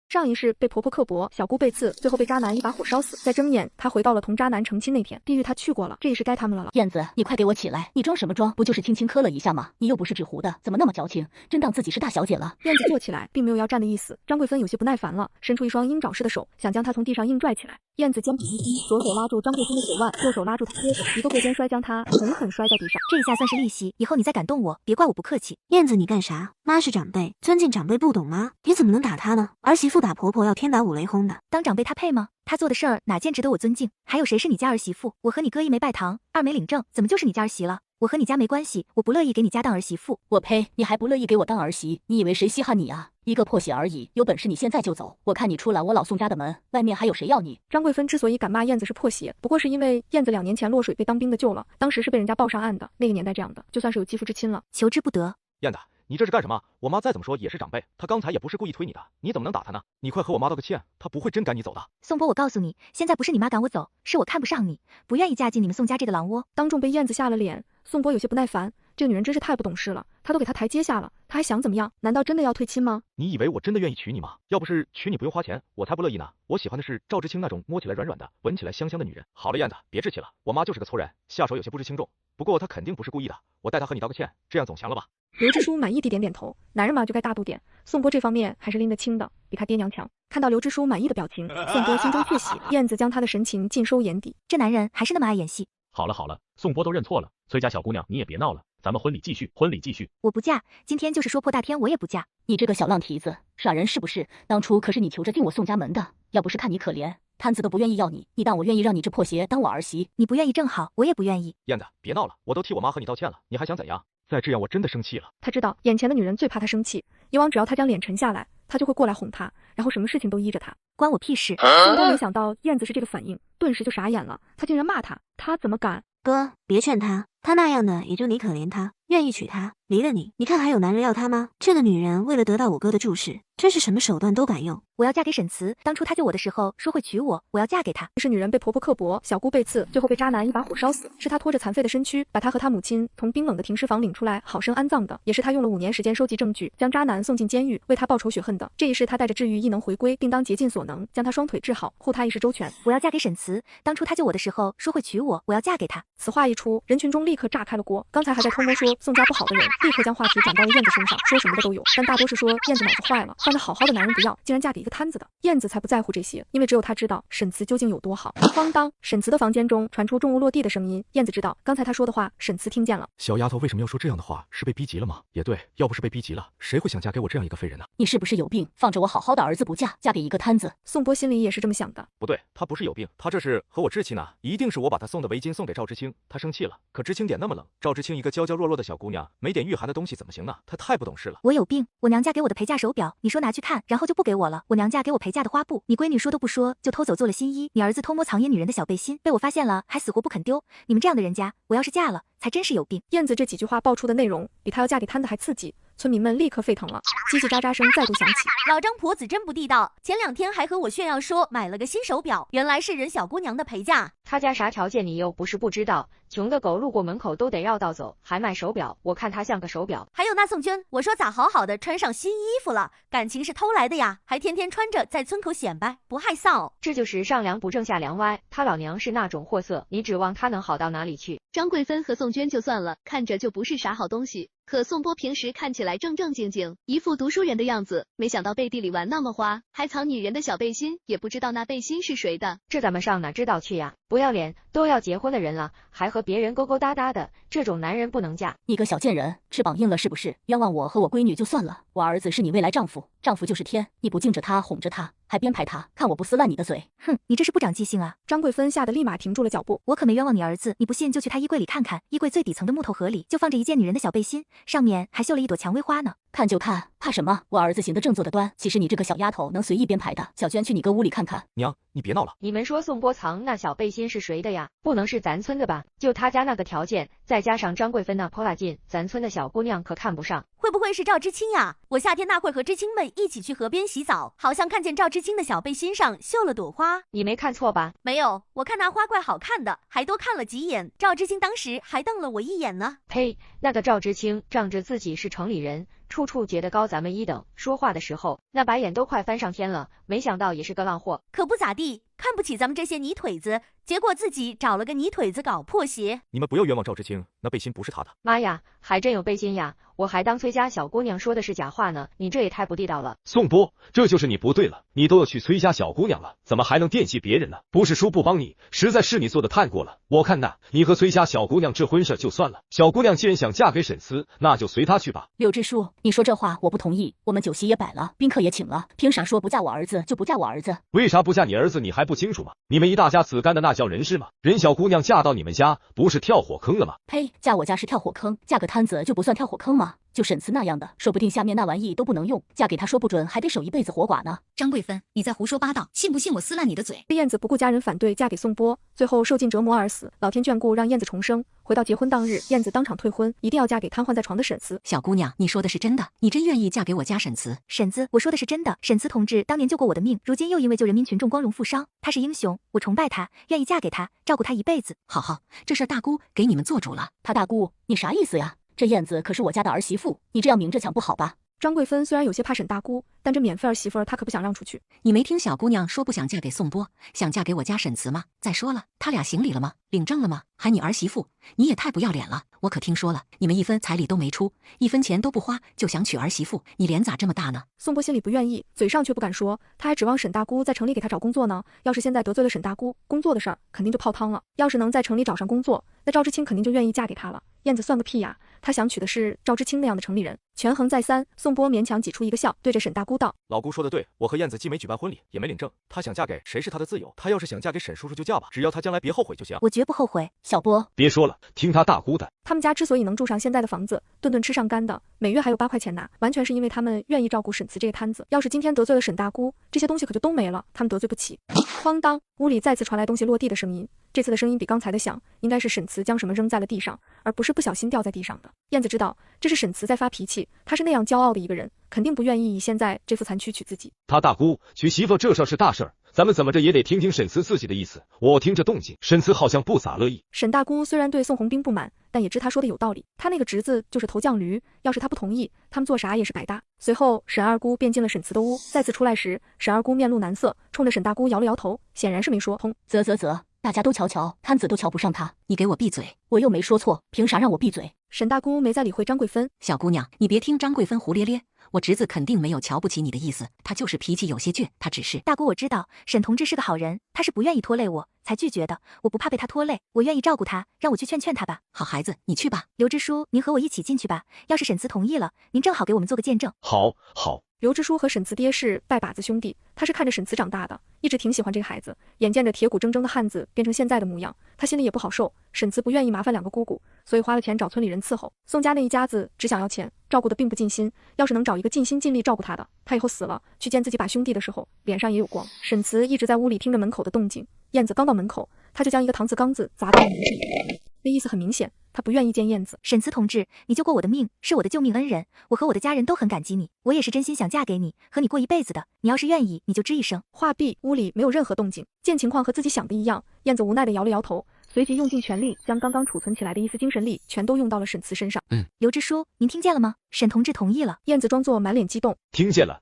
上一世被婆婆刻薄，小姑被刺，最后被渣男一把火烧死。再睁眼，她回到了同渣男成亲那天。地狱她去过了，这一世该他们了。燕子，你快给我起来！你装什么装？不就是轻轻磕了一下吗？你又不是纸糊的，怎么那么矫情？真当自己是大小姐了？燕子坐起来，并没有要站的意思。张桂芬有些不耐烦了，伸出一双鹰爪似的手，想将她从地上硬拽起来。燕子肩膀一低，左手拉住张桂芬的手腕，右手拉住她胳膊，一个过肩摔将她狠狠摔在地上。这一下算是利息，以后你再敢动我，别怪我不客气。燕子，你干啥？妈是长辈，尊敬长辈不懂吗？你怎么能打她呢？儿媳妇打婆婆要天打五雷轰的。当长辈她配吗？她做的事儿哪件值得我尊敬？还有谁是你家儿媳妇？我和你哥一没拜堂，二没领证，怎么就是你家儿媳了？我和你家没关系，我不乐意给你家当儿媳妇。我呸！你还不乐意给我当儿媳？你以为谁稀罕你啊？一个破血而已，有本事你现在就走！我看你出了我老宋家的门，外面还有谁要你？张桂芬之所以敢骂燕子是破鞋，不过是因为燕子2年前落水被当兵的救了，当时是被人家报上岸的。那个年代这样的，就算是有继父之亲了，求之不得。燕子，你这是干什么？我妈再怎么说也是长辈，她刚才也不是故意推你的，你怎么能打她呢？你快和我妈道个歉，她不会真赶你走的。宋波，我告诉你，现在不是你妈赶我走，是我看不上你，不愿意嫁进你们宋家这个狼窝。当众被燕子下了脸，宋波有些不耐烦，这个女人真是太不懂事了，她都给她台阶下了，她还想怎么样？难道真的要退亲吗？你以为我真的愿意娶你吗？要不是娶你不用花钱，我才不乐意呢。我喜欢的是赵知青那种摸起来软软的，闻起来香香的女人。好了，燕子，别置气了，我妈就是个粗人，下手有些不知轻重，不过她肯定不是故意的，我代她和你道个歉，这样总行了吧？刘支书满意地点点头，男人嘛就该大度点，宋波这方面还是拎得清的，比他爹娘强。看到刘支书满意的表情，宋波心中窃喜，燕子将他的神情尽收眼底。这男人还是那么爱演戏。好了好了，宋波都认错了，崔家小姑娘你也别闹了，咱们婚礼继续，婚礼继续。我不嫁，今天就是说破大天我也不嫁。你这个小浪蹄子，耍人是不是？当初可是你求着进我宋家门的，要不是看你可怜，摊子都不愿意要你，你当我愿意让你这破鞋当我儿媳？你不愿意正好，我也不愿意。燕子，别闹了，我都替我妈和你道歉了，你还想怎样？再这样我真的生气了。他知道眼前的女人最怕他生气，以往只要他将脸沉下来，他就会过来哄她，然后什么事情都依着他，关我屁事。宋波没想到燕子是这个反应，顿时就傻眼了，他竟然骂他，他怎么敢？哥，别劝她，她那样的也就你可怜她，愿意娶她，离了你，你看还有男人要她吗？这个女人为了得到我哥的注视，真是什么手段都敢用。我要嫁给沈慈，当初他救我的时候说会娶我，我要嫁给他。是女人被婆婆刻薄，小姑被刺，最后被渣男一把火烧死，是他拖着残废的身躯把她和她母亲从冰冷的停尸房领出来，好生安葬的，也是他用了5年时间收集证据，将渣男送进监狱，为他报仇雪恨的。这一世他带着治愈异能回归，并当竭尽所能将他双腿治好，护他一世周全。我要嫁给沈慈，当初他救我的时候说会娶我，我要嫁给他。此话一出，人群中立刻炸开了锅。刚才还在偷摸说宋家不好的人，立刻将话题转到了燕子身上，说什么的都有，但大多是说燕子脑子坏了，放着好好的男人不要，竟然嫁给一个摊子的。燕子才不在乎这些，因为只有她知道沈慈究竟有多好。哐当，沈慈的房间中传出重物落地的声音，燕子知道刚才她说的话沈慈听见了。小丫头为什么要说这样的话？是被逼急了吗？也对，要不是被逼急了，谁会想嫁给我这样一个废人呢？你是不是有病？放着我好好的儿子不嫁，嫁给一个摊子？宋波心里也是这么想的。不对，他不是有病，他这是和我置气呢。一定是我把他送的围巾送给赵知青，他生气了。可知青点那么冷，赵知青一个娇娇弱弱的小姑娘，没点御寒的东西怎么行呢？她太不懂事了。我有病，我娘家给我的陪嫁手表，你说拿去看，然后就不给我了。我娘家给我陪嫁的花布，你闺女说都不说就偷走做了新衣。你儿子偷摸藏掖女人的小背心，被我发现了，还死活不肯丢。你们这样的人家，我要是嫁了，才真是有病。燕子这几句话爆出的内容，比她要嫁给摊子还刺激。村民们立刻沸腾了，叽叽喳喳声再度响起。老张婆子真不地道，前2天还和我炫耀说买了个新手表，原来是人小姑娘的陪嫁。他家啥条件你又不是不知道，穷的狗路过门口都得绕道走，还卖手表，我看他像个手表。还有那宋娟，我说咋好好的穿上新衣服了，感情是偷来的呀，还天天穿着在村口显摆，不害臊。这就是上梁不正下梁歪，他老娘是那种货色，你指望他能好到哪里去？张桂芬和宋娟就算了，看着就不是啥好东西。可宋波平时看起来正正经经，一副读书人的样子，没想到背地里玩那么花，还藏女人的小背心，也不知道那背心是谁的。这咱们上哪知道去呀？不要脸，都要结婚的人了，还和别人勾勾搭搭的，这种男人不能嫁。你个小贱人，翅膀硬了是不是？冤枉我和我闺女就算了，我儿子是你未来丈夫，丈夫就是天，你不敬着他，哄着他，还编排他，看我不撕烂你的嘴！哼，你这是不长记性啊！张桂芬吓得立马停住了脚步。我可没冤枉你儿子，你不信就去他衣柜里看看，衣柜最底层的木头盒里就放着一件女人的小背心，上面还绣了一朵蔷薇花呢。看就看，怕什么？我儿子行得正坐得端，岂是你这个小丫头能随意编排的？小娟，去你哥屋里看看。娘，你别闹了。你们说宋波藏那小背心是谁的呀？不能是咱村的吧？就他家那个条件，再加上张桂芬那泼辣劲，咱村的小姑娘可看不上。会不会是赵知青呀？我夏天那会和知青们一起去河边洗澡，好像看见赵知知青的小背心上绣了朵花。你没看错吧？没有，我看那花怪好看的，还多看了几眼。赵知青当时还瞪了我一眼呢。呸！那个赵知青仗着自己是城里人，处处觉得高咱们一等，说话的时候那白眼都快翻上天了，没想到也是个浪货。可不咋地，看不起咱们这些泥腿子，结果自己找了个泥腿子搞破鞋。你们不要冤枉赵知青，那背心不是他的。妈呀，还真有背心呀！我还当崔家小姑娘说的是假话呢，你这也太不地道了。宋波，这就是你不对了，你都要娶崔家小姑娘了，怎么还能惦记别人呢？不是叔不帮你，实在是你做的太过了。我看呐，你和崔家小姑娘这婚事就算了，小姑娘既然想嫁给沈慈，那就随她去吧。柳支书，你说这话我不同意，我们酒席也摆了，宾客也请了，凭啥说不嫁我儿子就不嫁我儿子？为啥不嫁你儿子你还不清楚吗？你们一大家子干的那叫人事吗？人小姑娘嫁到你们家，不是跳火坑了吗？呸！嫁我家是跳火坑，嫁个摊子就不算跳火坑吗？就沈慈那样的，说不定下面那玩意都不能用，嫁给他说不准还得守一辈子活寡呢。张贵芬，你在胡说八道，信不信我撕烂你的嘴？燕子不顾家人反对，嫁给宋波，最后受尽折磨而死。老天眷顾，让燕子重生。回到结婚当日，燕子当场退婚，一定要嫁给瘫痪在床的沈慈。小姑娘，你说的是真的？你真愿意嫁给我家沈慈？沈子，我说的是真的。沈慈同志当年救过我的命，如今又因为救人民群众光荣负伤，他是英雄，我崇拜他，愿意嫁给他，照顾他一辈子。好好，这事大姑给你们做主了。他大姑，你啥意思呀？这燕子可是我家的儿媳妇，你这样明着抢不好吧？张贵芬虽然有些怕沈大姑，但这免费儿媳妇儿她可不想让出去。你没听小姑娘说不想嫁给宋波，想嫁给我家沈慈吗？再说了，他俩行礼了吗？领证了吗？还你儿媳妇，你也太不要脸了！我可听说了，你们一分彩礼都没出，一分钱都不花，就想娶儿媳妇，你脸咋这么大呢？宋波心里不愿意，嘴上却不敢说，他还指望沈大姑在城里给他找工作呢。要是现在得罪了沈大姑，工作的事儿肯定就泡汤了。要是能在城里找上工作，那赵知青肯定就愿意嫁给他了。燕子算个屁呀！他想娶的是赵知青那样的城里人。权衡再三，宋波勉强挤出一个笑，对着沈大姑道：“老姑说的对，我和燕子既没举办婚礼，也没领证，她想嫁给谁是她的自由。她要是想嫁给沈叔叔就嫁吧，只要她将来别后悔就行。”我绝不后悔。小波，别说了，听他大姑的。他们家之所以能住上现在的房子，顿顿吃上干的，每月还有8块钱拿，完全是因为他们愿意照顾沈慈这个摊子。要是今天得罪了沈大姑，这些东西可就都没了，他们得罪不起。哐当，屋里再次传来东西落地的声音。这次的声音比刚才的响，应该是沈慈将什么扔在了地上，而不是不小心掉在地上的。燕子知道这是沈慈在发脾气，他是那样骄傲的一个人，肯定不愿意以现在这副残躯娶自己。他大姑娶媳妇这事儿是大事儿，咱们怎么着也得听听沈慈自己的意思。我听这动静，沈慈好像不咋乐意。沈大姑虽然对宋红兵不满，但也知他说的有道理。他那个侄子就是头犟驴，要是他不同意，他们做啥也是白搭。随后沈二姑便进了沈慈的屋，再次出来时，沈二姑面露难色，冲着沈大姑摇了摇头，显然是没说通。啧，大家都瞧瞧，摊子都瞧不上他。你给我闭嘴！我又没说错，凭啥让我闭嘴？沈大姑没再理会张贵芬。小姑娘，你别听张贵芬胡咧咧，我侄子肯定没有瞧不起你的意思，他就是脾气有些倔，他只是……大姑，我知道沈同志是个好人，他是不愿意拖累我才拒绝的，我不怕被他拖累，我愿意照顾他，让我去劝劝他吧。好孩子，你去吧。刘支书，您和我一起进去吧，要是沈慈同意了，您正好给我们做个见证。好。刘支书和沈慈爹是拜把子兄弟，他是看着沈慈长大的，一直挺喜欢这个孩子，眼见着铁骨铮铮的汉子变成现在的模样，他心里也不好受。沈慈不愿意麻烦2个姑姑，所以花了钱找村里人伺候。宋家那一家子只想要钱，照顾的并不尽心，要是能找一个尽心尽力照顾他的，他以后死了去见自己把兄弟的时候，脸上也有光。沈慈一直在屋里听着门口的动静，燕子刚到门口，他就将一个搪瓷缸子砸到门里，那意思很明显，他不愿意见燕子。沈慈同志，你救过我的命，是我的救命恩人，我和我的家人都很感激你，我也是真心想嫁给你，和你过一辈子的。你要是愿意，你就吱一声。话毕，屋里没有任何动静，见情况和自己想的一样，燕子无奈地摇了摇头，随即用尽全力将刚刚储存起来的一丝精神力全都用到了沈慈身上。刘支书，您听见了吗？沈同志同意了。燕子装作满脸激动，听见了。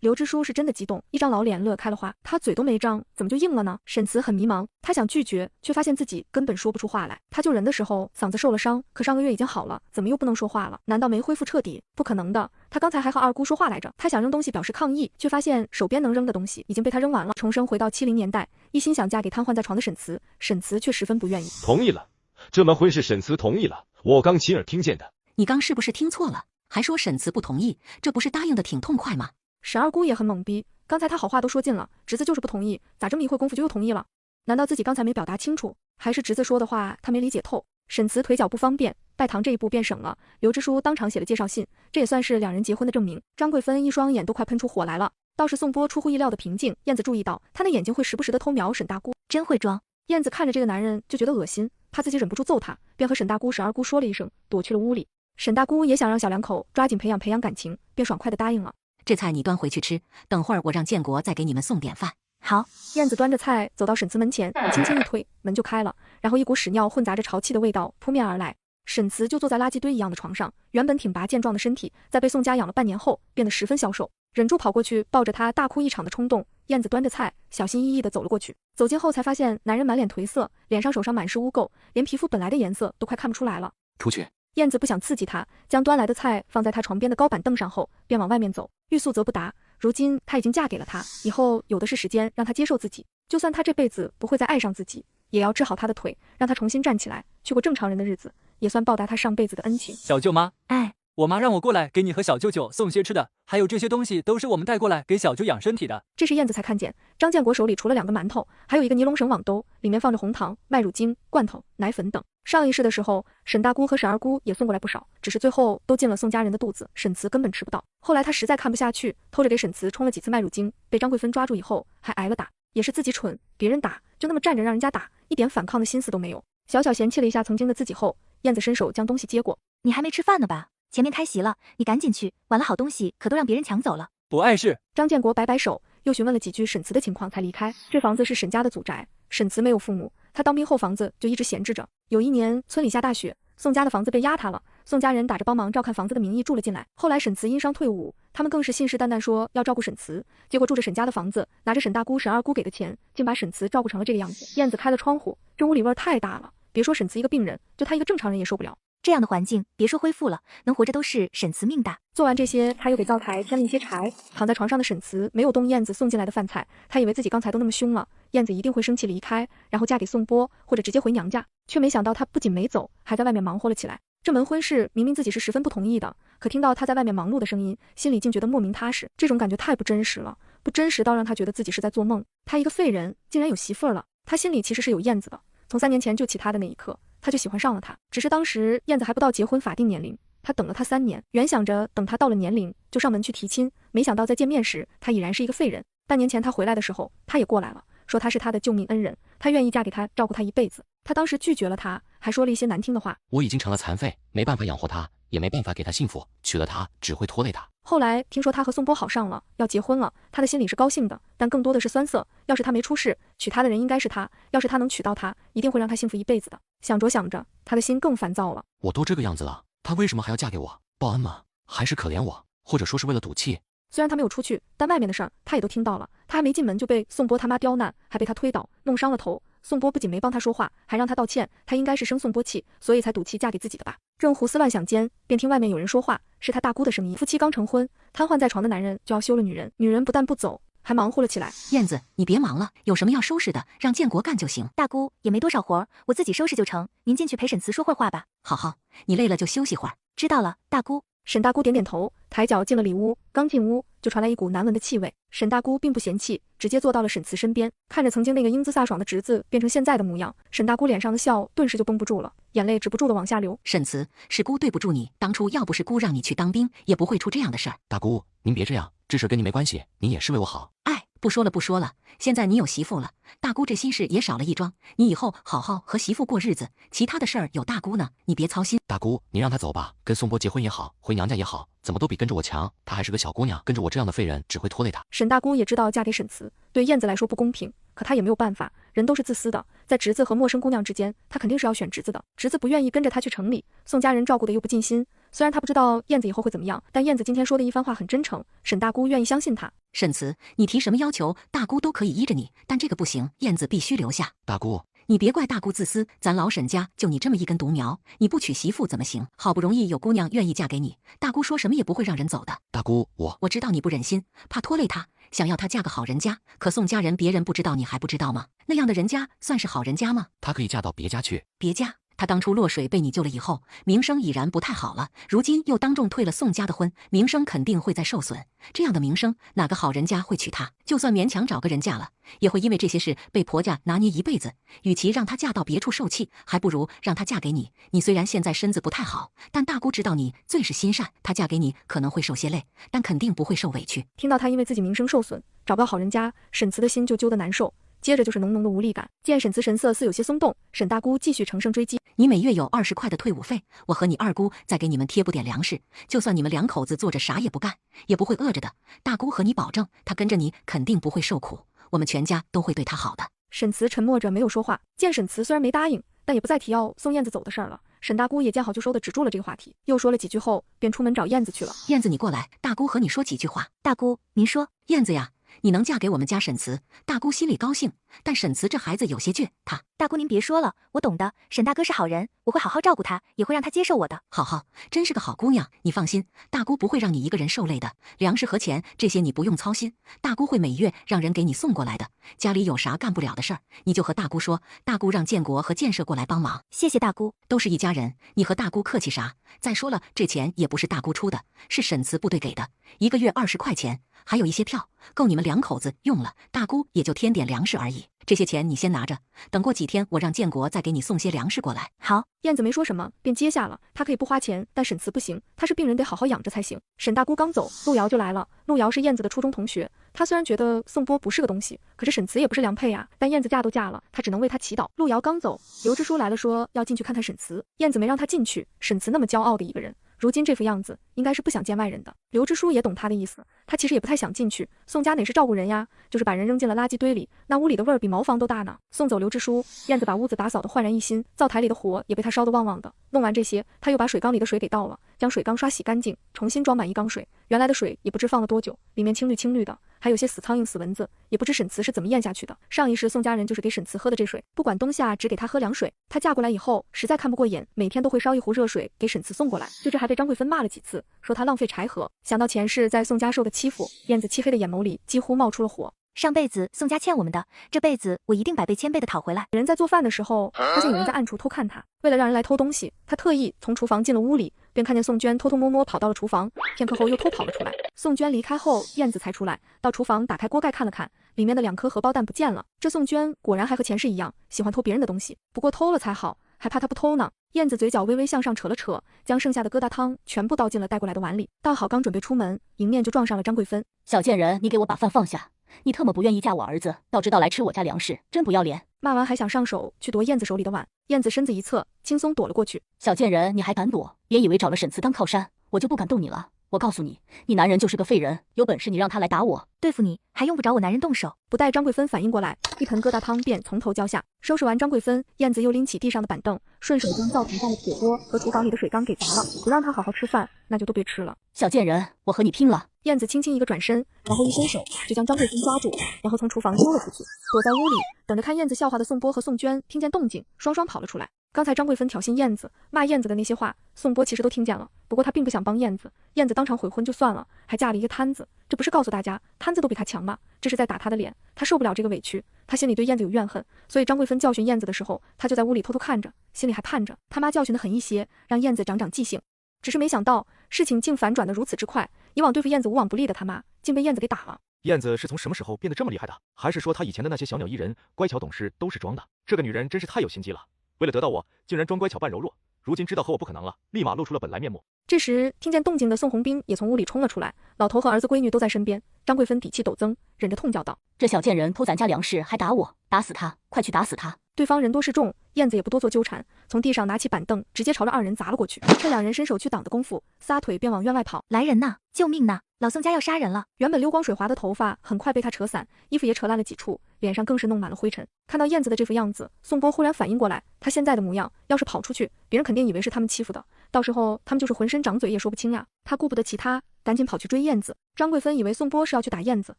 刘支书是真的激动，一张老脸乐开了花，他嘴都没张，怎么就应了呢？沈慈很迷茫，他想拒绝，却发现自己根本说不出话来。他救人的时候嗓子受了伤，可上个月已经好了，怎么又不能说话了？难道没恢复彻底？不可能的，他刚才还和二姑说话来着。他想扔东西表示抗议，却发现手边能扔的东西已经被他扔完了。重生回到70年代，一心想嫁给瘫痪在床的沈慈，沈慈却十分不愿意。同意了，这门婚是沈慈同意了，我刚亲耳听见的。你刚是不是听错了？还说沈慈不同意，这不是答应的挺痛快吗？沈二姑也很懵逼，刚才他好话都说尽了，侄子就是不同意，咋这么一会功夫就又同意了？难道自己刚才没表达清楚，还是侄子说的话他没理解透？沈慈腿脚不方便，拜堂这一步便省了。刘支书当场写了介绍信，这也算是2人结婚的证明。张贵芬一双眼都快喷出火来了，倒是宋波出乎意料的平静。燕子注意到他那眼睛会时不时的偷瞄沈大姑，真会装。燕子看着这个男人就觉得恶心，怕自己忍不住揍他，便和沈大姑、沈二姑说了一声，躲去了屋里。沈大姑也想让小两口抓紧培养感情，便爽快地答应了。这菜你端回去吃，等会儿我让建国再给你们送点饭。好。燕子端着菜走到沈慈门前，轻轻一推，门就开了，然后一股屎尿混杂着潮气的味道扑面而来。沈慈就坐在垃圾堆一样的床上，原本挺拔健壮的身体，在被宋家养了半年后，变得十分消瘦。忍住跑过去抱着他大哭一场的冲动，燕子端着菜，小心翼翼地走了过去。走近后才发现，男人满脸颓色，脸上手上满是污垢，连皮肤本来的颜色都快看不出来了。出去。燕子不想刺激他，将端来的菜放在他床边的高板凳上后，便往外面走。欲速则不达，如今他已经嫁给了他，以后有的是时间让他接受自己。就算他这辈子不会再爱上自己，也要治好他的腿，让他重新站起来，去过正常人的日子，也算报答他上辈子的恩情。小舅妈，哎，我妈让我过来给你和小舅舅送些吃的，还有这些东西都是我们带过来给小舅养身体的。这时燕子才看见张建国手里除了2个馒头，还有一个尼龙绳网兜，里面放着红糖、麦乳精、罐头、奶粉等。上一世的时候，沈大姑和沈二姑也送过来不少，只是最后都进了宋家人的肚子，沈慈根本吃不到。后来他实在看不下去，偷着给沈慈冲了几次麦乳精，被张桂芬抓住以后还挨了打。也是自己蠢，别人打就那么站着让人家打，一点反抗的心思都没有。小小嫌弃了一下曾经的自己后，燕子伸手将东西接过。你还没吃饭呢吧？前面开席了，你赶紧去，晚了好东西可都让别人抢走了。不碍事。张建国摆摆手，又询问了几句沈慈的情况才离开。这房子是沈家的祖宅，沈慈没有父母，他当兵后房子就一直闲置着。有一年村里下大雪，宋家的房子被压塌了，宋家人打着帮忙照看房子的名义住了进来。后来沈慈因伤退伍，他们更是信誓旦旦说要照顾沈慈，结果住着沈家的房子，拿着沈大姑、沈二姑给的钱，竟把沈慈照顾成了这个样子。燕子开了窗户，这屋里味儿太大了，别说沈慈一个病人，就他一个正常人也受不了。这样的环境，别说恢复了，能活着都是沈慈命大。做完这些，他又给灶台添了一些柴。躺在床上的沈慈没有动燕子送进来的饭菜，他以为自己刚才都那么凶了，燕子一定会生气离开，然后嫁给宋波，或者直接回娘家，却没想到他不仅没走，还在外面忙活了起来。这门婚事明明自己是十分不同意的，可听到他在外面忙碌的声音，心里竟觉得莫名踏实。这种感觉太不真实了，不真实到让他觉得自己是在做梦。他一个废人，竟然有媳妇儿了。他心里其实是有燕子的，从3年前救起他的那一刻，他就喜欢上了他。只是当时燕子还不到结婚法定年龄，他等了他3年，原想着等他到了年龄就上门去提亲，没想到在见面时他已然是一个废人。半年前他回来的时候，他也过来了，说他是他的救命恩人，他愿意嫁给他，照顾他一辈子。他当时拒绝了他，还说了一些难听的话。我已经成了残废，没办法养活他，也没办法给他幸福，娶了他只会拖累他。后来听说他和宋波好上了，要结婚了，他的心里是高兴的，但更多的是酸涩。要是他没出事，娶他的人应该是他，要是他能娶到他，一定会让他幸福一辈子的。想着想着，他的心更烦躁了。我都这个样子了，他为什么还要嫁给我？报恩吗？还是可怜我？或者说是为了赌气？虽然他没有出去，但外面的事儿他也都听到了。他还没进门就被宋波他妈刁难，还被他推倒，弄伤了头。宋波不仅没帮他说话，还让他道歉。他应该是生宋波气，所以才赌气嫁给自己的吧。正胡思乱想间，便听外面有人说话，是他大姑的声音。夫妻刚成婚，瘫痪在床的男人就要休了女人，女人不但不走，还忙活了起来。燕子，你别忙了，有什么要收拾的，让建国干就行。大姑也没多少活，我自己收拾就成。您进去陪沈慈说会话吧。好好，你累了就休息会儿。知道了，大姑。沈大姑点点头，抬脚进了里屋。刚进屋就传来一股难闻的气味。沈大姑并不嫌弃，直接坐到了沈慈身边，看着曾经那个英姿飒爽的侄子变成现在的模样，沈大姑脸上的笑顿时就绷不住了，眼泪止不住的往下流。沈慈，是姑对不住你，当初要不是姑让你去当兵，也不会出这样的事儿。大姑，您别这样，这事跟您没关系，您也是为我好。哎，不说了不说了，现在你有媳妇了，大姑这心事也少了一桩。你以后好好和媳妇过日子，其他的事儿有大姑呢，你别操心。大姑，您让她走吧，跟宋波结婚也好，回娘家也好，怎么都比跟着我强。她还是个小姑娘，跟着我这样的废人只会拖累她。沈大姑也知道嫁给沈慈对燕子来说不公平，可她也没有办法，人都是自私的，在侄子和陌生姑娘之间，她肯定是要选侄子的。侄子不愿意跟着她去城里，宋家人照顾的又不尽心。虽然她不知道燕子以后会怎么样，但燕子今天说的一番话很真诚，沈大姑愿意相信她。沈慈，你提什么要求，大姑都可以依着你，但这个不行，燕子必须留下。大姑，你别怪大姑自私，咱老沈家就你这么一根独苗，你不娶媳妇怎么行？好不容易有姑娘愿意嫁给你，大姑说什么也不会让人走的。大姑，我知道你不忍心，怕拖累她，想要她嫁个好人家，可宋家人别人不知道，你还不知道吗？那样的人家算是好人家吗？她可以嫁到别家去。别家？他当初落水被你救了以后，名声已然不太好了，如今又当众退了宋家的婚，名声肯定会在受损。这样的名声，哪个好人家会娶她？就算勉强找个人嫁了，也会因为这些事被婆家拿捏一辈子。与其让她嫁到别处受气，还不如让她嫁给你。你虽然现在身子不太好，但大姑知道你最是心善，她嫁给你可能会受些累，但肯定不会受委屈。听到她因为自己名声受损，找不到好人家，沈慈的心就揪得难受。接着就是浓浓的无力感。见沈慈神色似有些松动，沈大姑继续乘胜追击。你每月有20块的退伍费，我和你二姑再给你们贴补点粮食，就算你们两口子坐着啥也不干，也不会饿着的。大姑和你保证，她跟着你肯定不会受苦，我们全家都会对她好的。沈慈沉默着没有说话。见沈慈虽然没答应，但也不再提要送燕子走的事儿了。沈大姑也见好就收的止住了这个话题，又说了几句后，便出门找燕子去了。燕子，你过来，大姑和你说几句话。大姑，您说。燕子呀，你能嫁给我们家沈慈，大姑心里高兴，但沈慈这孩子有些倔，大姑您别说了，我懂的，沈大哥是好人，我会好好照顾他，也会让他接受我的。好，真是个好姑娘，你放心，大姑不会让你一个人受累的，粮食和钱这些你不用操心，大姑会每月让人给你送过来的。家里有啥干不了的事儿，你就和大姑说，大姑让建国和建设过来帮忙。谢谢大姑，都是一家人，你和大姑客气啥？再说了，这钱也不是大姑出的，是沈慈部队给的，1个月20块钱，还有一些票，够你们两口子用了，大姑也就添点粮食而已。这些钱你先拿着，等过几天我让建国再给你送些粮食过来。好。燕子没说什么，便接下了。他可以不花钱，但沈慈不行，他是病人，得好好养着才行。沈大姑刚走，陆瑶就来了。陆瑶是燕子的初中同学，他虽然觉得宋波不是个东西，可是沈慈也不是良配啊。但燕子嫁都嫁了，他只能为他祈祷。陆瑶刚走，刘支书来了，说要进去看看沈慈。燕子没让他进去。沈慈那么骄傲的一个人，如今这副样子，应该是不想见外人的。刘支书也懂他的意思，他其实也不太想进去。宋家哪是照顾人呀，就是把人扔进了垃圾堆里，那屋里的味儿比茅房都大呢。送走刘支书，燕子把屋子打扫得焕然一新，灶台里的火也被他烧得旺旺的。弄完这些，他又把水缸里的水给倒了，将水缸刷洗干净，重新装满一缸水。原来的水也不知放了多久，里面青绿青绿的，还有些死苍蝇死蚊子，也不知沈慈是怎么咽下去的。上一世宋家人就是给沈慈喝的这水，不管冬夏只给他喝凉水。她嫁过来以后实在看不过眼，每天都会烧一壶热水给沈慈送过来，就这还被张桂芬骂了几次，说她浪费柴禾。想到前世在宋家受的欺负，燕子漆黑的眼眸里几乎冒出了火。上辈子宋家欠我们的，这辈子我一定100倍1000倍的讨回来。人在做饭的时候，发现有人在暗处偷看他，为了让人来偷东西，他特意从厨房进了屋里，便看见宋娟偷偷摸摸跑到了厨房，片刻后又偷跑了出来。宋娟离开后，燕子才出来，到厨房打开锅盖看了看，里面的2颗荷包蛋不见了。这宋娟果然还和前世一样，喜欢偷别人的东西，不过偷了才好，还怕他不偷呢。燕子嘴角微微向上扯了扯，将剩下的疙瘩汤全部倒进了带过来的碗里，倒好刚准备出门，迎面就撞上了张桂芬。小贱人，你给我把饭放下！你特么不愿意嫁我儿子，倒知道来吃我家粮食，真不要脸！骂完还想上手去夺燕子手里的碗，燕子身子一侧，轻松躲了过去。小贱人，你还敢躲？别以为找了沈慈当靠山，我就不敢动你了。我告诉你，你男人就是个废人，有本事你让他来打我，对付你还用不着我男人动手。不待张桂芬反应过来，一盆疙瘩汤便从头浇下。收拾完张桂芬，燕子又拎起地上的板凳，顺手将灶台上的铁锅和厨房里的水缸给砸了，不让他好好吃饭，那就都别吃了。小贱人，我和你拼了！燕子轻轻一个转身，然后一伸手就将张桂芬抓住，然后从厨房丢了出去。躲在屋里等着看燕子笑话的宋波和宋娟听见动静，双双跑了出来。刚才张桂芬挑衅燕子、骂燕子的那些话，宋波其实都听见了，不过他并不想帮燕子。燕子当场悔婚就算了，还嫁了一个摊子，这不是告诉大家摊子都比他强吗？这是在打他的脸，他受不了这个委屈，他心里对燕子有怨恨，所以张桂芬教训燕子的时候，他就在屋里偷偷看着，心里还盼着他妈教训的狠一些，让燕子长长记性。只是没想到事情竟反转得如此之快，以往对付燕子无往不利的他妈，竟被燕子给打了。燕子是从什么时候变得这么厉害的？还是说她以前的那些小鸟依人、乖巧懂事都是装的？这个女人真是太有心机了，为了得到我，竟然装乖巧扮柔弱，如今知道和我不可能了，立马露出了本来面目。这时听见动静的宋红兵也从屋里冲了出来，老头和儿子闺女都在身边。张桂芬底气陡增，忍着痛叫道：这小贱人偷咱家粮食还打我，打死他，快去打死他！对方人多势众，燕子也不多做纠缠，从地上拿起板凳，直接朝着2人砸了过去。趁2人伸手去挡的功夫，撒腿便往院外跑。来人呐！救命呐！老宋家要杀人了！原本溜光水滑的头发很快被他扯散，衣服也扯烂了几处，脸上更是弄满了灰尘。看到燕子的这副样子，宋波忽然反应过来，他现在的模样，要是跑出去，别人肯定以为是他们欺负的，到时候他们就是浑身长嘴也说不清呀。他顾不得其他，赶紧跑去追燕子。张桂芬以为宋波是要去打燕子，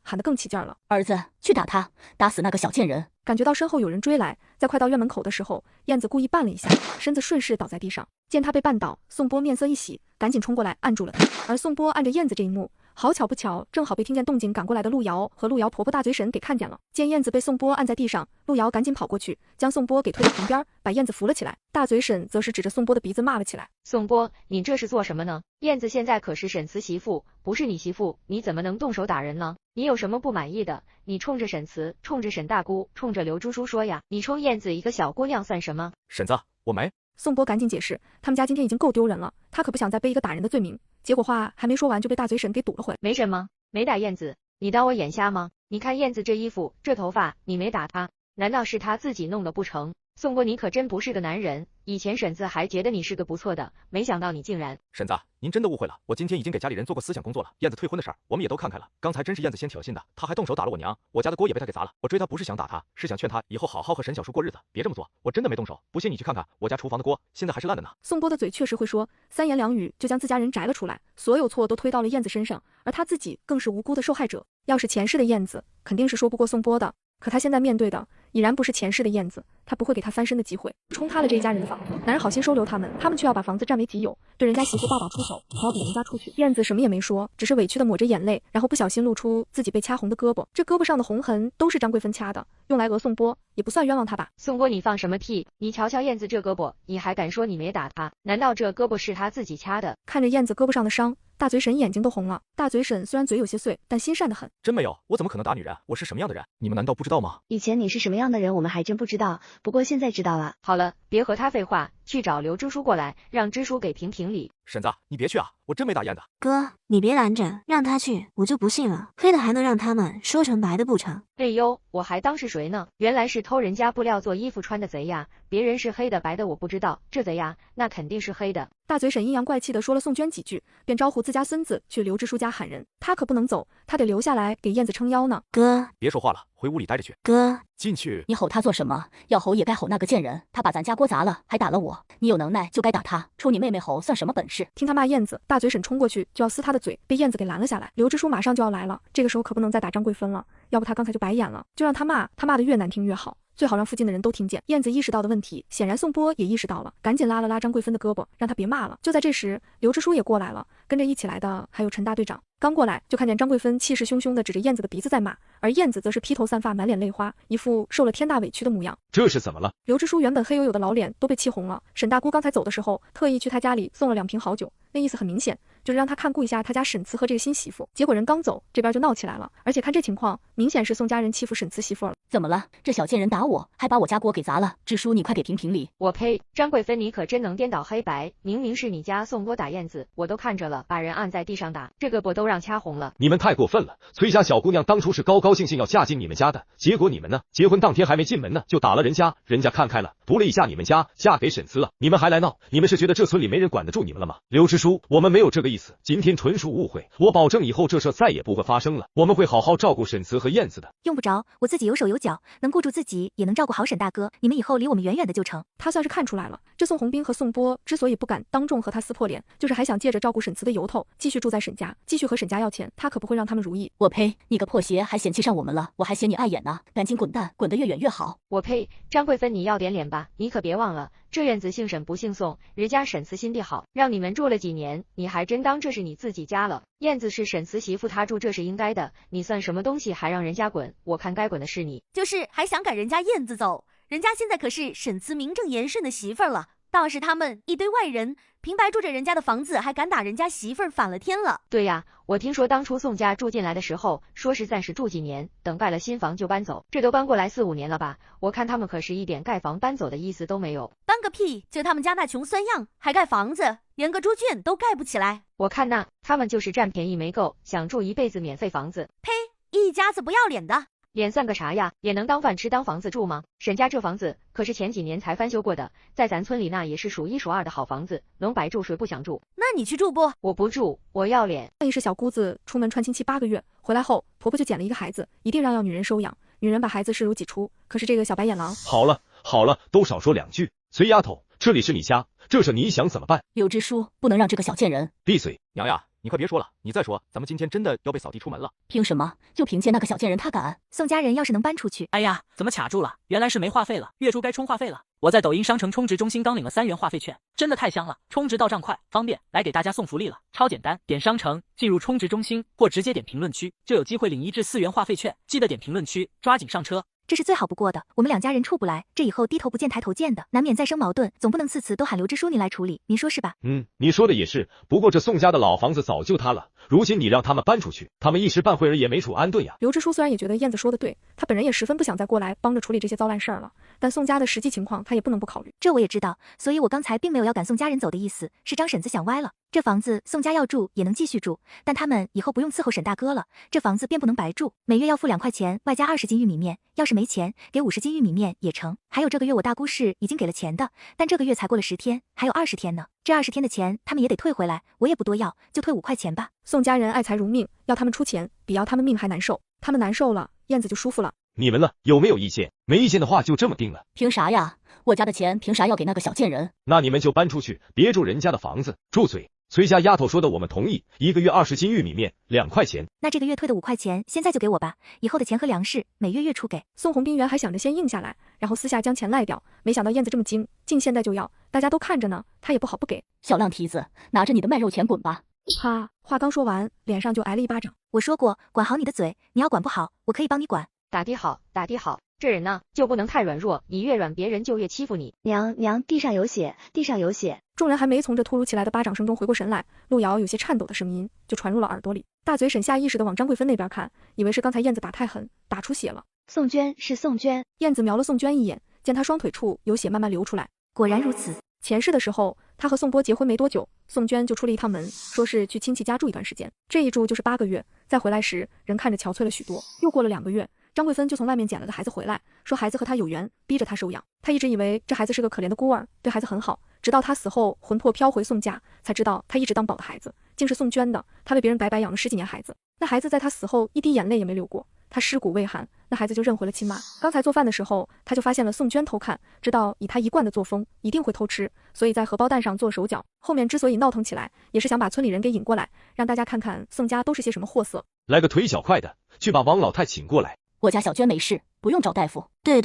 喊得更起劲儿了：儿子，去打他，打死那个小贱人！感觉到身后有人追来，在快到院门口的时候，燕子故意绊了一下，身子顺势倒在地上。见他被绊倒，宋波面色一喜，赶紧冲过来按住了他。而宋波按着燕子这一幕，好巧不巧，正好被听见动静赶过来的陆瑶和陆瑶婆婆大嘴婶给看见了。见燕子被宋波按在地上，陆瑶赶紧跑过去，将宋波给推到旁边，把燕子扶了起来。大嘴婶则是指着宋波的鼻子骂了起来：宋波，你这是做什么呢？燕子现在可是沈慈媳妇，不是你媳妇，你怎么能动手打人呢？你有什么不满意的？你冲着沈慈，冲着沈大姑，冲着刘珠叔说呀！你冲燕子一个小姑娘算什么？婶子，我没。宋波赶紧解释，他们家今天已经够丢人了，他可不想再背一个打人的罪名。结果话还没说完就被大嘴婶给堵了回来。没什么，没打燕子，你当我眼瞎吗？你看燕子这衣服，这头发，你没打她，难道是她自己弄的不成？宋波，你可真不是个男人。以前婶子还觉得你是个不错的，没想到你竟然……婶子，您真的误会了，我今天已经给家里人做过思想工作了。燕子退婚的事儿，我们也都看开了。刚才真是燕子先挑衅的，她还动手打了我娘，我家的锅也被她给砸了。我追她不是想打她，是想劝她以后好好和沈小叔过日子，别这么做。我真的没动手，不信你去看看我家厨房的锅，现在还是烂的呢。宋波的嘴确实会说，三言两语就将自家人摘了出来，所有错都推到了燕子身上，而他自己更是无辜的受害者。要是前世的燕子，肯定是说不过宋波的。可他现在面对的已然不是前世的燕子，他不会给他翻身的机会，冲塌了这一家人的房子。男人好心收留他们，他们却要把房子占为己有，对人家媳妇大打出手，还要给人家出去。燕子什么也没说，只是委屈的抹着眼泪，然后不小心露出自己被掐红的胳膊，这胳膊上的红痕都是张桂芬掐的，用来讹宋波，也不算冤枉他吧。宋波，你放什么屁？你瞧瞧燕子这胳膊，你还敢说你没打她？难道这胳膊是她自己掐的？看着燕子胳膊上的伤，大嘴婶眼睛都红了。大嘴婶虽然嘴有些碎，但心善得很。真没有，我怎么可能打女人？我是什么样的人，你们难道不知道吗？以前你是什么样的人，我们还真不知道，不过现在知道了。好了，别和他废话，去找刘支书过来，让支书给评评理。婶子，你别去啊，我真没打燕子。哥，你别拦着，让他去，我就不信了，黑的还能让他们说成白的不成？哎呦，我还当是谁呢？原来是偷人家布料做衣服穿的贼呀！别人是黑的白的我不知道，这贼呀，那肯定是黑的。大嘴婶阴阳怪气地说了宋娟几句，便招呼自家孙子去刘支书家喊人。他可不能走，他得留下来给燕子撑腰呢。哥，别说话了，回屋里待着去。哥，进去。你吼他做什么？要吼也该吼那个贱人，他把咱家锅砸了，还打了我。你有能耐就该打他，冲你妹妹吼算什么本事？听他骂燕子，大嘴婶冲过去就要撕他的嘴，被燕子给拦了下来。刘支书马上就要来了，这个时候可不能再打张桂芬了，要不他刚才就白眼了。就让他骂，他骂得越难听越好。最好让附近的人都听见。燕子意识到的问题，显然宋波也意识到了，赶紧拉了拉张桂芬的胳膊，让他别骂了。就在这时，刘支书也过来了，跟着一起来的还有陈大队长。刚过来就看见张桂芬气势汹汹地指着燕子的鼻子在骂，而燕子则是披头散发，满脸泪花，一副受了天大委屈的模样。这是怎么了？刘支书原本黑黝黝的老脸都被气红了。沈大姑刚才走的时候，特意去他家里送了2瓶好酒，那意思很明显，就是让他看顾一下他家沈慈和这个新媳妇。结果人刚走，这边就闹起来了，而且看这情况，明显是宋家人欺负沈慈媳妇了。怎么了？这小贱人打我，还把我家锅给砸了。支书，你快给评评理。我呸！张桂芬，你可真能颠倒黑白，明明是你家宋波打燕子，我都看着了，把人按在地上打，这个膊都让掐红了。你们太过分了！崔家小姑娘当初是高高兴兴要嫁进你们家的，结果你们呢？结婚当天还没进门呢，就打了人家，人家看开了，夺了一下你们家，嫁给沈慈了。你们还来闹？你们是觉得这村里没人管得住你们了吗？刘支书，我们没有这个意思，今天纯属误会，我保证以后这事再也不会发生了，我们会好好照顾沈慈和燕子的。用不着，我自己有手有脚，能顾住自己，也能照顾好沈大哥。你们以后离我们远远的就成。他算是看出来了，这宋鸿兵和宋波之所以不敢当众和他撕破脸，就是还想借着照顾沈慈的由头，继续住在沈家，继续和沈家要钱。他可不会让他们如意。我呸！你个破鞋还嫌弃上我们了，我还嫌你碍眼呢，赶紧滚蛋，滚得越远越好。我呸！张桂芬，你要点脸吧，你可别忘了，这院子姓沈不姓宋，人家沈慈心地好，让你们住了几年，你还真当这是你自己家了。燕子是沈慈媳妇，她住这是应该的，你算什么东西，还让人家滚？我看该滚的是你，就是还想赶人家燕子走，人家现在可是沈慈名正言顺的媳妇儿了，倒是他们一堆外人平白住着人家的房子，还敢打人家媳妇儿，反了天了。对呀，我听说当初宋家住进来的时候，说是暂时住几年，等盖了新房就搬走，这都搬过来4、5年了吧？我看他们可是一点盖房搬走的意思都没有。搬个屁！就他们家那穷酸样，还盖房子，连个猪圈都盖不起来。我看他们就是占便宜没够，想住一辈子免费房子。呸！一家子不要脸的。脸算个啥呀？也能当饭吃当房子住吗？沈家这房子可是前几年才翻修过的，在咱村里那也是数1数2的好房子，能白住谁不想住？那你去住不？我不住，我要脸。那也是小姑子出门串亲戚8个月，回来后婆婆就捡了一个孩子，一定要女人收养，女人把孩子视如己出。可是这个小白眼狼，好了好了，都少说2句。隋丫头，这里是你家，这事你想怎么办？刘支书，不能让这个小贱人闭嘴！娘呀，你快别说了，你再说，咱们今天真的要被扫地出门了。凭什么？就凭借那个小贱人他敢？宋家人要是能搬出去，哎呀，怎么卡住了？原来是没话费了，月初该充话费了。我在抖音商城充值中心刚领了3元话费券，真的太香了，充值到账快，方便，来给大家送福利了，超简单，点商城进入充值中心或直接点评论区，就有机会领1至4元话费券，记得点评论区，抓紧上车。这是最好不过的，我们2家人处不来，这以后低头不见抬头见的，难免再生矛盾，总不能次次都喊刘支书你来处理，您说是吧？你说的也是，不过这宋家的老房子早就塌了，如今你让他们搬出去，他们一时半会儿也没处安顿呀。刘支书虽然也觉得燕子说的对，他本人也十分不想再过来帮着处理这些糟烂事儿了，但宋家的实际情况他也不能不考虑。这我也知道，所以我刚才并没有要赶宋家人走的意思，是张婶子想歪了。这房子宋家要住也能继续住，但他们以后不用伺候沈大哥了，这房子便不能白住，每月要付2块钱，外加20斤玉米面，要是没钱，给50斤玉米面也成。还有这个月我大姑是已经给了钱的，但这个月才过了10天，还有20天呢，这20天的钱他们也得退回来，我也不多要，就退5块钱吧。宋家人爱财如命，要他们出钱，比要他们命还难受。他们难受了，燕子就舒服了。你们呢，有没有意见？没意见的话就这么定了。凭啥呀？我家的钱凭啥要给那个小贱人？那你们就搬出去，别住人家的房子。住嘴！崔家丫头说的我们同意，1个月20斤玉米面，2块钱。那这个月退的5块钱现在就给我吧，以后的钱和粮食每月月初给。宋红兵原还想着先应下来，然后私下将钱赖掉，没想到燕子这么精，竟现在就要，大家都看着呢，他也不好不给。小浪蹄子，拿着你的卖肉钱滚吧！哈，话刚说完，脸上就挨了一巴掌。我说过，管好你的嘴，你要管不好，我可以帮你管。打的好，打的好，这人呢就不能太软弱，你越软别人就越欺负你。娘，地上有血，地上有血。众人还没从这突如其来的巴掌声中回过神来，路遥有些颤抖的声音就传入了耳朵里。大嘴沈下意识地往张桂芬那边看，以为是刚才燕子打太狠，打出血了。宋娟是宋娟。燕子瞄了宋娟一眼，见她双腿处有血慢慢流出来，果然如此。前世的时候，他和宋波结婚没多久，宋娟就出了一趟门，说是去亲戚家住一段时间，这一住就是8个月。再回来时，人看着憔悴了许多。又过了2个月，张桂芬就从外面捡了个孩子回来，说孩子和他有缘，逼着他收养。他一直以为这孩子是个可怜的孤儿，对孩子很好，直到他死后魂魄飘回宋家，才知道他一直当宝的孩子竟是宋娟的。他为别人白白养了10几年孩子，那孩子在他死后一滴眼泪也没流过。他尸骨未寒，那孩子就认回了亲妈。刚才做饭的时候，他就发现了宋娟偷看，知道以他一贯的作风，一定会偷吃，所以在荷包蛋上做手脚。后面之所以闹腾起来，也是想把村里人给引过来，让大家看看宋家都是些什么货色。来个腿脚快的，去把王老太请过来。我家小娟没事，不用找大夫。对，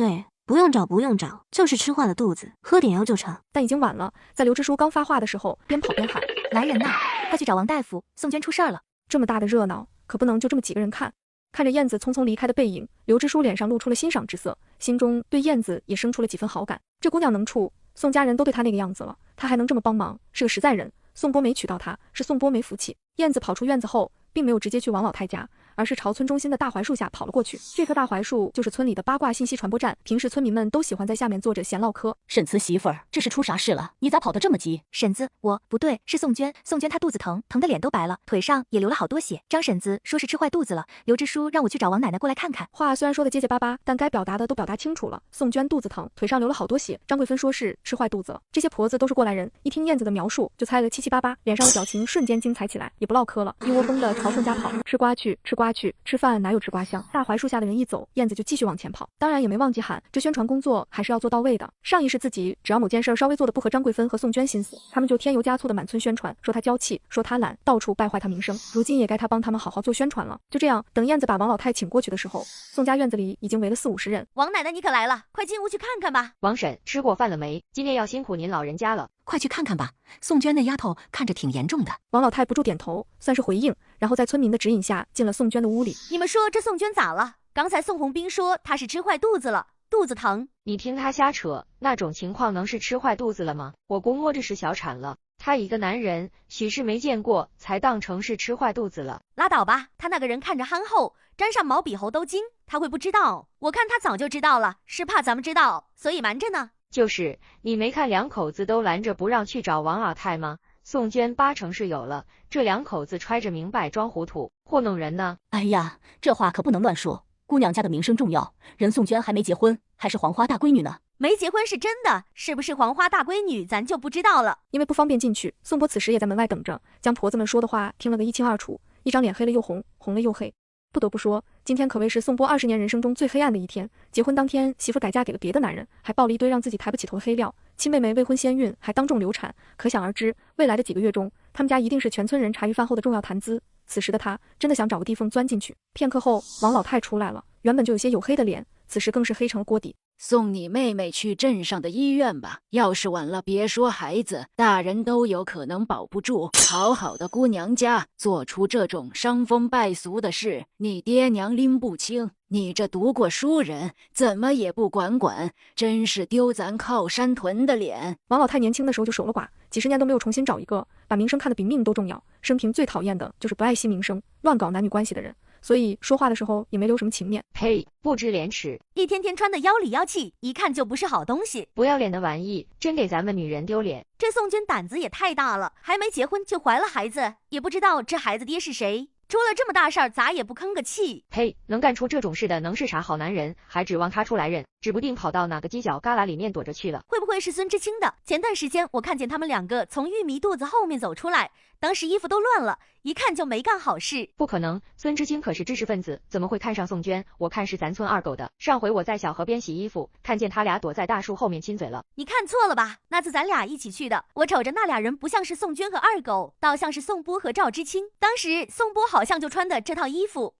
不用找，就是吃坏了肚子，喝点药就成。但已经晚了，在刘支书刚发话的时候，边跑边喊：“来人呐，快去找王大夫，宋娟出事儿了！”这么大的热闹，可不能就这么几个人看。看着燕子匆匆离开的背影，刘支书脸上露出了欣赏之色，心中对燕子也生出了几分好感。这姑娘能处，宋家人都对她那个样子了，她还能这么帮忙，是个实在人。宋波没娶到她，是宋波没福气。燕子跑出院子后，并没有直接去王老太家，而是朝村中心的大槐树下跑了过去。这棵大槐树就是村里的八卦信息传播站，平时村民们都喜欢在下面坐着闲唠嗑。沈慈媳妇儿，这是出啥事了？你咋跑得这么急？婶子，我不对，是宋娟。宋娟她肚子疼，疼得脸都白了，腿上也流了好多血。张婶子说是吃坏肚子了，刘支书让我去找王奶奶过来看看。话虽然说的结结巴巴，但该表达的都表达清楚了。宋娟肚子疼，腿上流了好多血。张桂芬说是吃坏肚子了。这些婆子都是过来人，一听燕子的描述，就猜得七七八八，脸上的表情瞬间精彩起来，也不唠嗑了，一窝蜂的朝宋家跑。吃瓜去，吃瓜去，吃饭哪有吃瓜香？大槐树下的人一走，燕子就继续往前跑，当然也没忘记喊，这宣传工作还是要做到位的。上一世自己只要某件事稍微做的不合张桂芬和宋娟心思，他们就添油加醋的满村宣传，说她娇气，说她懒，到处败坏她名声。如今也该她帮他们好好做宣传了。就这样，等燕子把王老太请过去的时候，宋家院子里已经围了40-50人。王奶奶你可来了，快进屋去看看吧。王婶，吃过饭了没？今天要辛苦您老人家了。快去看看吧，宋娟那丫头看着挺严重的。王老太不住点头，算是回应，然后在村民的指引下进了宋娟的屋里。你们说这宋娟咋了？刚才宋红兵说她是吃坏肚子了，肚子疼。你听他瞎扯，那种情况能是吃坏肚子了吗？我姑摸着是小产了，他一个男人许是没见过，才当成是吃坏肚子了。拉倒吧，他那个人看着憨厚，沾上毛笔猴都精，他会不知道？我看他早就知道了，是怕咱们知道，所以瞒着呢。就是你没看两口子都拦着不让去找王老太吗？宋娟8成是有了，这两口子揣着明白装糊涂，糊弄人呢。哎呀，这话可不能乱说，姑娘家的名声重要，人宋娟还没结婚，还是黄花大闺女呢。没结婚是真的，是不是黄花大闺女咱就不知道了。因为不方便进去，宋波此时也在门外等着，将婆子们说的话听了个一清二楚，一张脸黑了又红，红了又黑。不得不说，今天可谓是宋波20年人生中最黑暗的一天。结婚当天，媳妇改嫁给了别的男人，还爆了一堆让自己抬不起头的黑料。亲妹妹未婚先孕，还当众流产，可想而知，未来的几个月中，他们家一定是全村人茶余饭后的重要谈资。此时的他真的想找个地缝钻进去。片刻后，王老太出来了，原本就有些黝黑的脸，此时更是黑成了锅底。送你妹妹去镇上的医院吧，要是晚了，别说孩子，大人都有可能保不住。好好的姑娘家，做出这种伤风败俗的事，你爹娘拎不清。你这读过书人，怎么也不管管，真是丢咱靠山屯的脸。王老太年轻的时候就守了寡，几十年都没有重新找一个，把名声看得比命都重要。生平最讨厌的就是不爱惜名声、乱搞男女关系的人。所以说话的时候也没留什么情面。呸，不知廉耻，一天天穿的妖里妖气，一看就不是好东西。不要脸的玩意，真给咱们女人丢脸。这宋娟胆子也太大了，还没结婚就怀了孩子，也不知道这孩子爹是谁。出了这么大事儿，咋也不吭个气？呸！能干出这种事的能是啥好男人？还指望他出来认，指不定跑到哪个犄角旮旯里面躲着去了。会不会是孙知青的？前段时间我看见他们两个从玉米肚子后面走出来，当时衣服都乱了，一看就没干好事。不可能，孙知青可是知识分子，怎么会看上宋娟？我看是咱村二狗的。上回我在小河边洗衣服，看见他俩躲在大树后面亲嘴了。你看错了吧？那次咱俩一起去的，我瞅着那俩人不像是宋娟和二狗，倒像是宋波和赵知青。当时宋波好像就穿的这套衣服。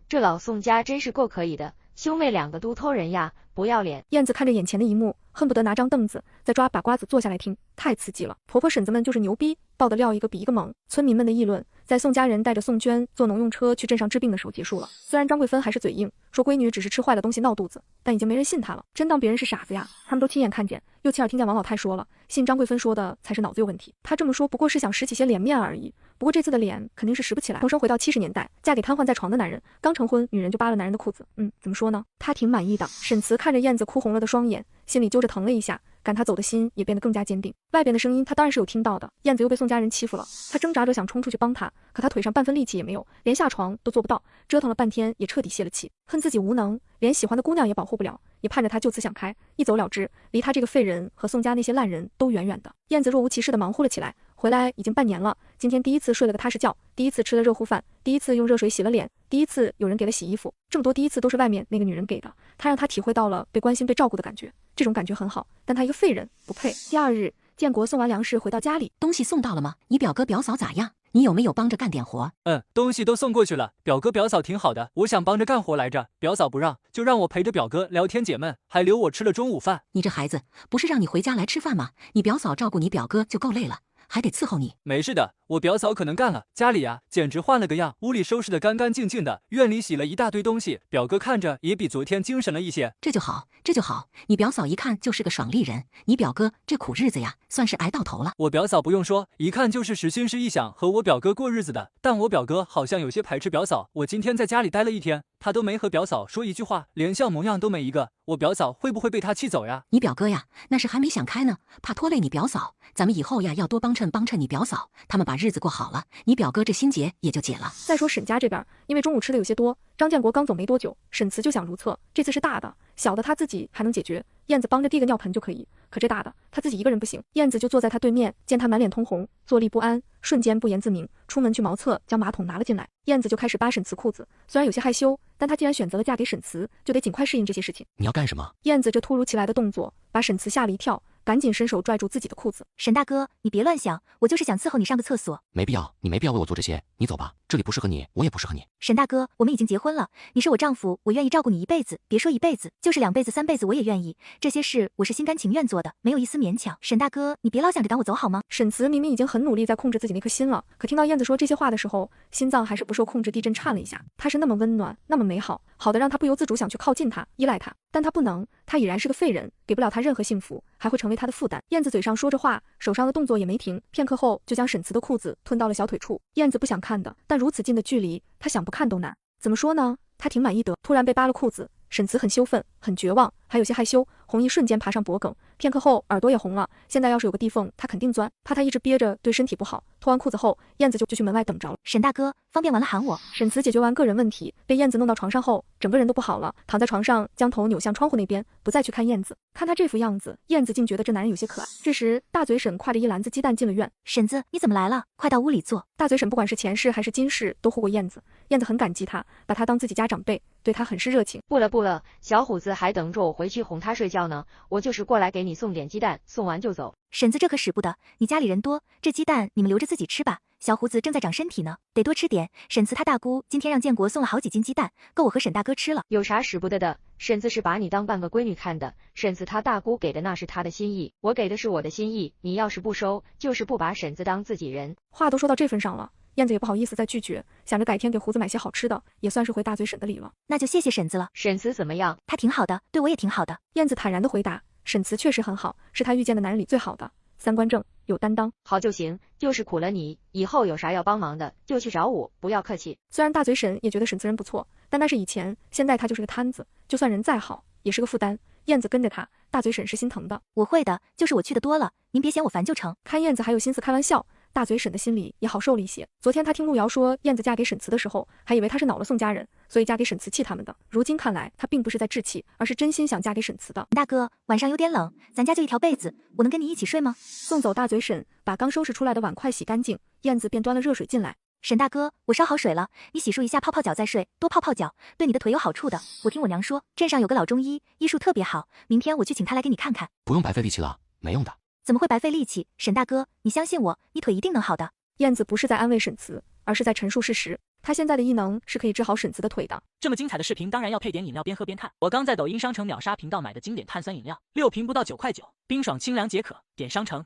这老宋家真是够可以的，兄妹两个都偷人呀，不要脸。燕子看着眼前的一幕，恨不得拿张凳子再抓把瓜子坐下来听，太刺激了。婆婆婶子们就是牛逼，爆的料一个比一个猛。村民们的议论在宋家人带着宋娟坐农用车去镇上治病的时候结束了。虽然张桂芬还是嘴硬，说闺女只是吃坏了东西闹肚子，但已经没人信她了，真当别人是傻子呀。他们都亲眼看见，又亲耳听见王老太说了，信张桂芬说的才是脑子有问题。她这么说不过是想拾起些脸面而已，不过这次的脸肯定是拾不起来。重生回到70年代，嫁给瘫痪在床的男人，刚成婚女人就扒了男人的裤子，怎么说呢？她挺满意的。沈慈看着燕子哭红了的双眼，心里揪着疼了一下，赶她走的心也变得更加坚定。外边的声音她当然是有听到的，燕子又被宋家人欺负了，她挣扎着想冲出去帮她，可她腿上半分力气也没有，连下床都做不到，折腾了半天也彻底泄了气，恨自己无能，连喜欢的姑娘也保护不了，也盼着她就此想开，一走了之，离她这个废人和宋家那些烂人都远远的。燕子若无其事的忙活了起来，回来已经半年了，今天第一次睡了个踏实觉，第一次吃了热乎饭，第一次用热水洗了脸，第一次有人给了洗衣服，这么多第一次都是外面那个女人给的，她让她体会到了被关心被照顾的感觉，这种感觉很好，但她一个废人不配。第二日，建国送完粮食回到家里，东西送到了吗？你表哥表嫂咋样？你有没有帮着干点活？东西都送过去了，表哥表嫂挺好的，我想帮着干活来着，表嫂不让，就让我陪着表哥聊天解闷，还留我吃了中午饭。你这孩子，不是让你回家来吃饭吗？你表嫂照顾你表哥就够累了，还得伺候你。没事的，我表嫂可能干了，家里呀简直换了个样，屋里收拾得干干净净的，院里洗了一大堆东西，表哥看着也比昨天精神了一些。这就好，这就好，你表嫂一看就是个爽利人，你表哥这苦日子呀，算是挨到头了。我表嫂不用说，一看就是实心实意想和我表哥过日子的，但我表哥好像有些排斥表嫂，我今天在家里待了一天，他都没和表嫂说一句话，连像模样都没一个，我表嫂会不会被他气走呀？你表哥呀，那是还没想开呢，怕拖累你表嫂，咱们以后呀要多帮衬帮衬你表嫂，他们把日子过好了，你表哥这心结也就解了。再说沈家这边，因为中午吃的有些多，张建国刚走没多久，沈慈就想如厕，这次是大的，小的他自己还能解决，燕子帮着递个尿盆就可以，可这大的他自己一个人不行。燕子就坐在他对面，见他满脸通红，坐立不安，瞬间不言自明，出门去茅厕将马桶拿了进来。燕子就开始扒沈慈裤子，虽然有些害羞，但她既然选择了嫁给沈慈，就得尽快适应这些事情。你要干什么？燕子这突如其来的动作把沈慈吓了一跳，赶紧伸手拽住自己的裤子。沈大哥，你别乱想，我就是想伺候你上个厕所。没必要，你没必要为我做这些，你走吧，这里不适合你，我也不适合你。沈大哥，我们已经结婚了，你是我丈夫，我愿意照顾你一辈子，别说一辈子，就是2辈子3辈子我也愿意，这些事我是心甘情愿做的，没有一丝勉强。沈大哥，你别老想着赶我走好吗？沈慈明明已经很努力在控制自己那颗心了，可听到燕子说这些话的时候，心脏还是不受控制地震颤了一下。她是那么温暖，那么美好，好的让她不由自主想去靠近她，依赖她，但她不能，她已然是个废人，给不了她任何幸福，还会成为她的负担。燕子嘴上说着话，手上的动作也没停，片刻后就将沈慈的裤子吞到了小腿处。燕子不想看的，但如此近的距离，她想不看都难。怎么说呢？她挺满意的。突然被扒了裤子，沈慈很羞愤，很绝望，还有些害羞，红衣瞬间爬上脖颈，片刻后耳朵也红了。现在要是有个地缝，她肯定钻，怕她一直憋着对身体不好。脱完裤子后，燕子就去门外等着了。沈大哥，方便完了喊我。沈慈解决完个人问题，被燕子弄到床上后，整个人都不好了，躺在床上，将头扭向窗户那边，不再去看燕子。看他这副样子，燕子竟觉得这男人有些可爱。这时，大嘴婶挎着一篮子鸡蛋进了院。婶子，你怎么来了？快到屋里坐。大嘴婶不管是前世还是今世，都护过燕子，燕子很感激他，把他当自己家长辈，对他很是热情。不了，小虎子还等着我回去哄他睡觉呢，我就是过来给你送点鸡蛋，送完就走。婶子这可使不得，你家里人多，这鸡蛋你们留着自己吃吧。小虎子正在长身体呢，得多吃点。婶子他大姑今天让建国送了好几斤鸡蛋，够我和沈大哥吃了。有啥使不得的？婶子是把你当半个闺女看的，婶子他大姑给的那是她的心意，我给的是我的心意，你要是不收，就是不把婶子当自己人。话都说到这份上了，燕子也不好意思再拒绝，想着改天给胡子买些好吃的，也算是回大嘴婶的礼了。那就谢谢婶子了。婶子怎么样？她挺好的，对我也挺好的。燕子坦然地回答，沈慈确实很好，是她遇见的男人里最好的。三观正，有担当。好就行，就是苦了你，以后有啥要帮忙的就去找我，不要客气。虽然大嘴婶也觉得沈慈人不错，但那是以前，现在他就是个摊子，就算人再好，也是个负担。燕子跟着他，大嘴婶是心疼的。我会的，就是我去的多了，您别嫌我烦就成。看燕子还有心思开玩笑，大嘴婶的心里也好受了一些。昨天他听陆瑶说燕子嫁给沈慈的时候，还以为她是恼了宋家人，所以嫁给沈慈气他们的。如今看来，她并不是在置气，而是真心想嫁给沈慈的。大哥，晚上有点冷，咱家就一条被子，我能跟你一起睡吗？送走大嘴婶，把刚收拾出来的碗筷洗干净，燕子便端了热水进来。沈大哥，我烧好水了，你洗漱一下，泡泡脚再睡，多泡泡脚，对你的腿有好处的。我听我娘说，镇上有个老中医，医术特别好，明天我去请他来给你看看。不用白费力气了，没用的。怎么会白费力气？沈大哥，你相信我，你腿一定能好的。燕子不是在安慰沈慈，而是在陈述事实。他现在的异能是可以治好沈慈的腿的。这么精彩的视频当然要配点饮料，边喝边看。我刚在抖音商城秒杀频道买的经典碳酸饮料，6瓶不到9块9，冰爽清凉解渴。点商城，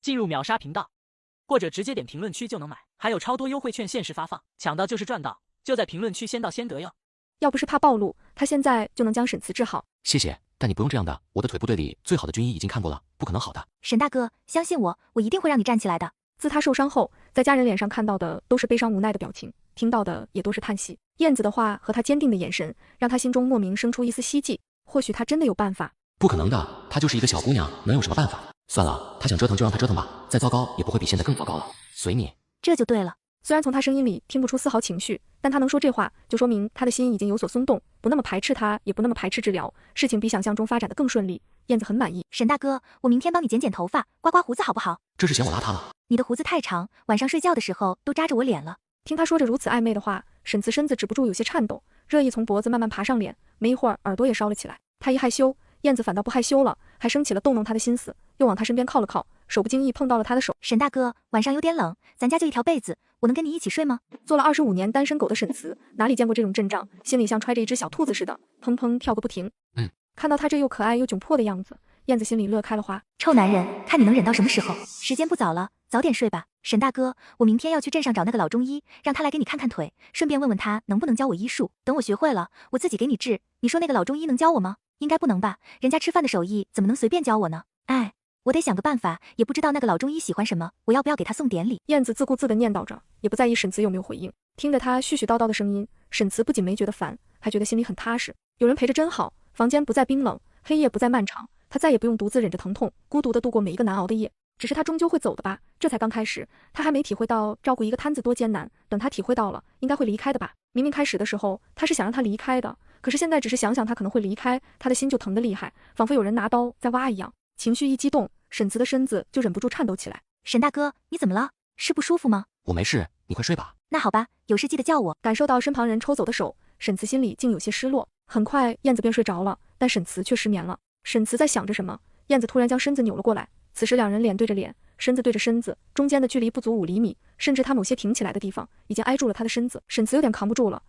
进入秒杀频道，或者直接点评论区就能买，还有超多优惠券限时发放，抢到就是赚到，就在评论区先到先得哟。要不是怕暴露，他现在就能将沈慈治好。谢谢，但你不用这样的，我的腿部队里最好的军医已经看过了，不可能好的。沈大哥，相信我，我一定会让你站起来的。自他受伤后，在家人脸上看到的都是悲伤无奈的表情，听到的也都是叹息。燕子的话和他坚定的眼神，让他心中莫名生出一丝希冀，或许他真的有办法。不可能的，她就是一个小姑娘，能有什么办法？算了，她想折腾就让她折腾吧，再糟糕也不会比现在更糟糕了，随你。这就对了。虽然从他声音里听不出丝毫情绪，但他能说这话，就说明他的心已经有所松动，不那么排斥他，也不那么排斥治疗，事情比想象中发展的更顺利。燕子很满意。沈大哥，我明天帮你剪剪头发，刮刮胡子好不好？这是嫌我邋遢了？你的胡子太长，晚上睡觉的时候都扎着我脸了。听他说着如此暧昧的话，沈慈身子止不住有些颤抖，热意从脖子慢慢爬上脸，没一会儿耳朵也烧了起来。他一害羞，燕子反倒不害羞了，还生起了动弄他的心思，又往他身边靠了靠，手不经意碰到了他的手。沈大哥，晚上有点冷，咱家就一条被子，我能跟你一起睡吗？做了25年单身狗的沈慈，哪里见过这种阵仗，心里像揣着一只小兔子似的，砰砰跳个不停。看到他这又可爱又窘迫的样子，燕子心里乐开了花。臭男人，看你能忍到什么时候？时间不早了，早点睡吧。沈大哥，我明天要去镇上找那个老中医，让他来给你看看腿，顺便问问他能不能教我医术。等我学会了，我自己给你治。你说那个老中医能教我吗？应该不能吧，人家吃饭的手艺怎么能随便教我呢？哎，我得想个办法，也不知道那个老中医喜欢什么，我要不要给他送点礼？燕子自顾自地念叨着，也不在意沈慈有没有回应。听着他絮絮叨叨的声音，沈慈不仅没觉得烦，还觉得心里很踏实。有人陪着真好，房间不再冰冷，黑夜不再漫长，他再也不用独自忍着疼痛，孤独地度过每一个难熬的夜。只是他终究会走的吧，这才刚开始，他还没体会到照顾一个摊子多艰难，等他体会到了，应该会离开的吧。明明开始的时候他是想让他离开的，可是现在只是想想他可能会离开，他的心就疼得厉害，仿佛有人拿刀在挖一样。情绪一激动，沈慈的身子就忍不住颤抖起来。沈大哥，你怎么了？是不舒服吗？我没事，你快睡吧。那好吧，有事记得叫我。感受到身旁人抽走的手，沈慈心里竟有些失落。很快燕子便睡着了，但沈慈却失眠了。沈慈在想着什么，燕子突然将身子扭了过来，此时两人脸对着脸，身子对着身子，中间的距离不足5厘米，甚至他某些挺起来的地方已经挨住了他的身子。沈慈有点扛不住了，